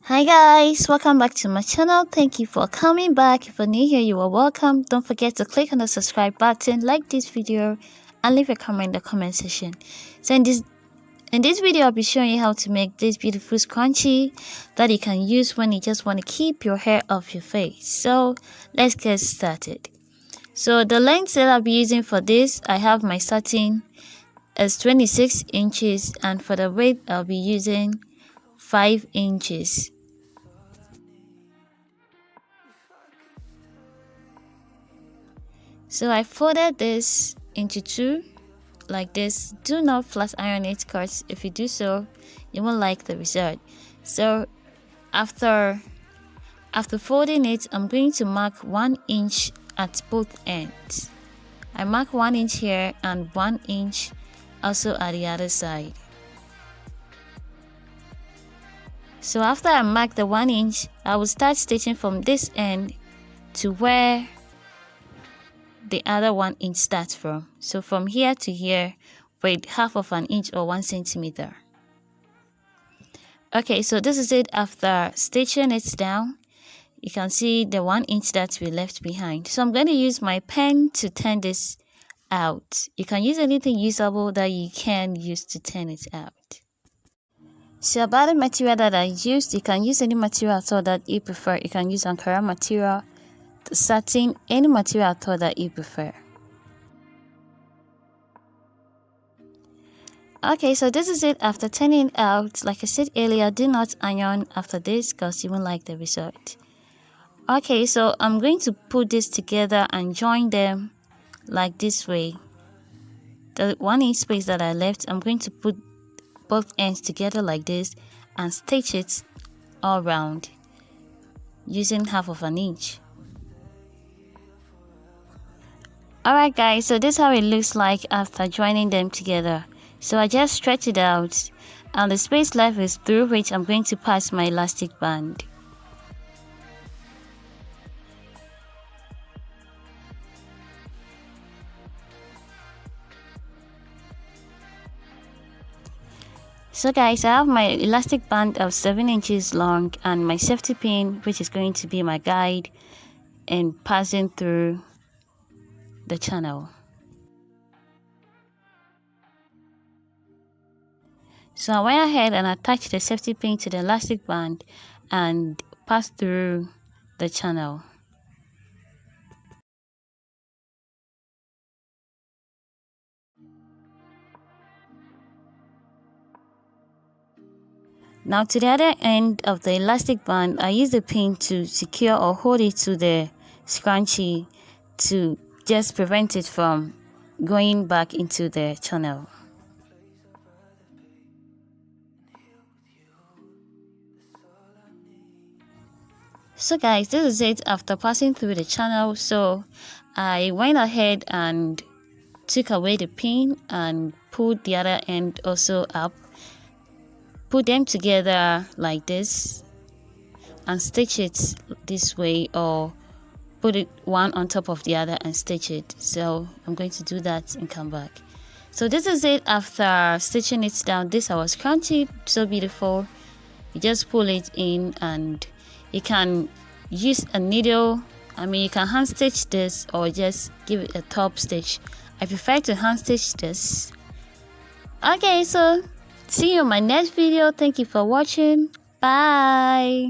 Hi guys, welcome back to my channel. Thank you for coming back. If you're new here, you are welcome. Don't forget to click on the subscribe button, like this video, and leave a comment in the comment section. So in this video, I'll be showing you how to make this beautiful scrunchie that you can use when you just want to keep your hair off your face. So let's get started. So the length that I'll be using for this, I have my satin as 26 inches, and for the width I'll be using 5 inches. So I folded this into two like this. Do not flat iron it, because if you do so, you won't like the result. So after folding it, I'm going to mark 1 inch at both ends. I mark 1 inch here and 1 inch also at the other side. So after I mark the 1 inch, I will start stitching from this end to where the other 1 inch starts from. So from here to here with half of an inch or 1 centimeter. Okay, so this is it after stitching it down. You can see the 1 inch that we left behind. So I'm going to use my pen to turn this out. You can use anything usable that you can use to turn it out. So about the material that I used, you can use any material at all that you prefer. You can use Ankara material, satin, any material at all that you prefer. Okay, so this is it after turning it out. Like I said earlier, do not iron after this because you won't like the result. Okay, so I'm going to put this together and join them like this way. The 1 inch space that I left, I'm going to put both ends together like this and stitch it all around using half of an inch. Alright guys, so this is how it looks like after joining them together. So I just stretch it out, and the space left is through which I'm going to pass my elastic band. So guys, I have my elastic band of 7 inches long and my safety pin, which is going to be my guide, and passing through the channel. So I went ahead and attached the safety pin to the elastic band and passed through the channel. Now to the other end of the elastic band, I use the pin to secure or hold it to the scrunchie to just prevent it from going back into the channel. So guys, this is it after passing through the channel. So I went ahead and took away the pin and pulled the other end also up. Put them together like this and stitch it this way, or put it one on top of the other and stitch it. So I'm going to do that and come back. So this is it after stitching it down. This our scrunchie, so beautiful. You just pull it in, and you can use a needle. I mean, you can hand stitch this or just give it a top stitch. I prefer to hand stitch this. Okay, so see you in my next video. Thank you for watching. Bye.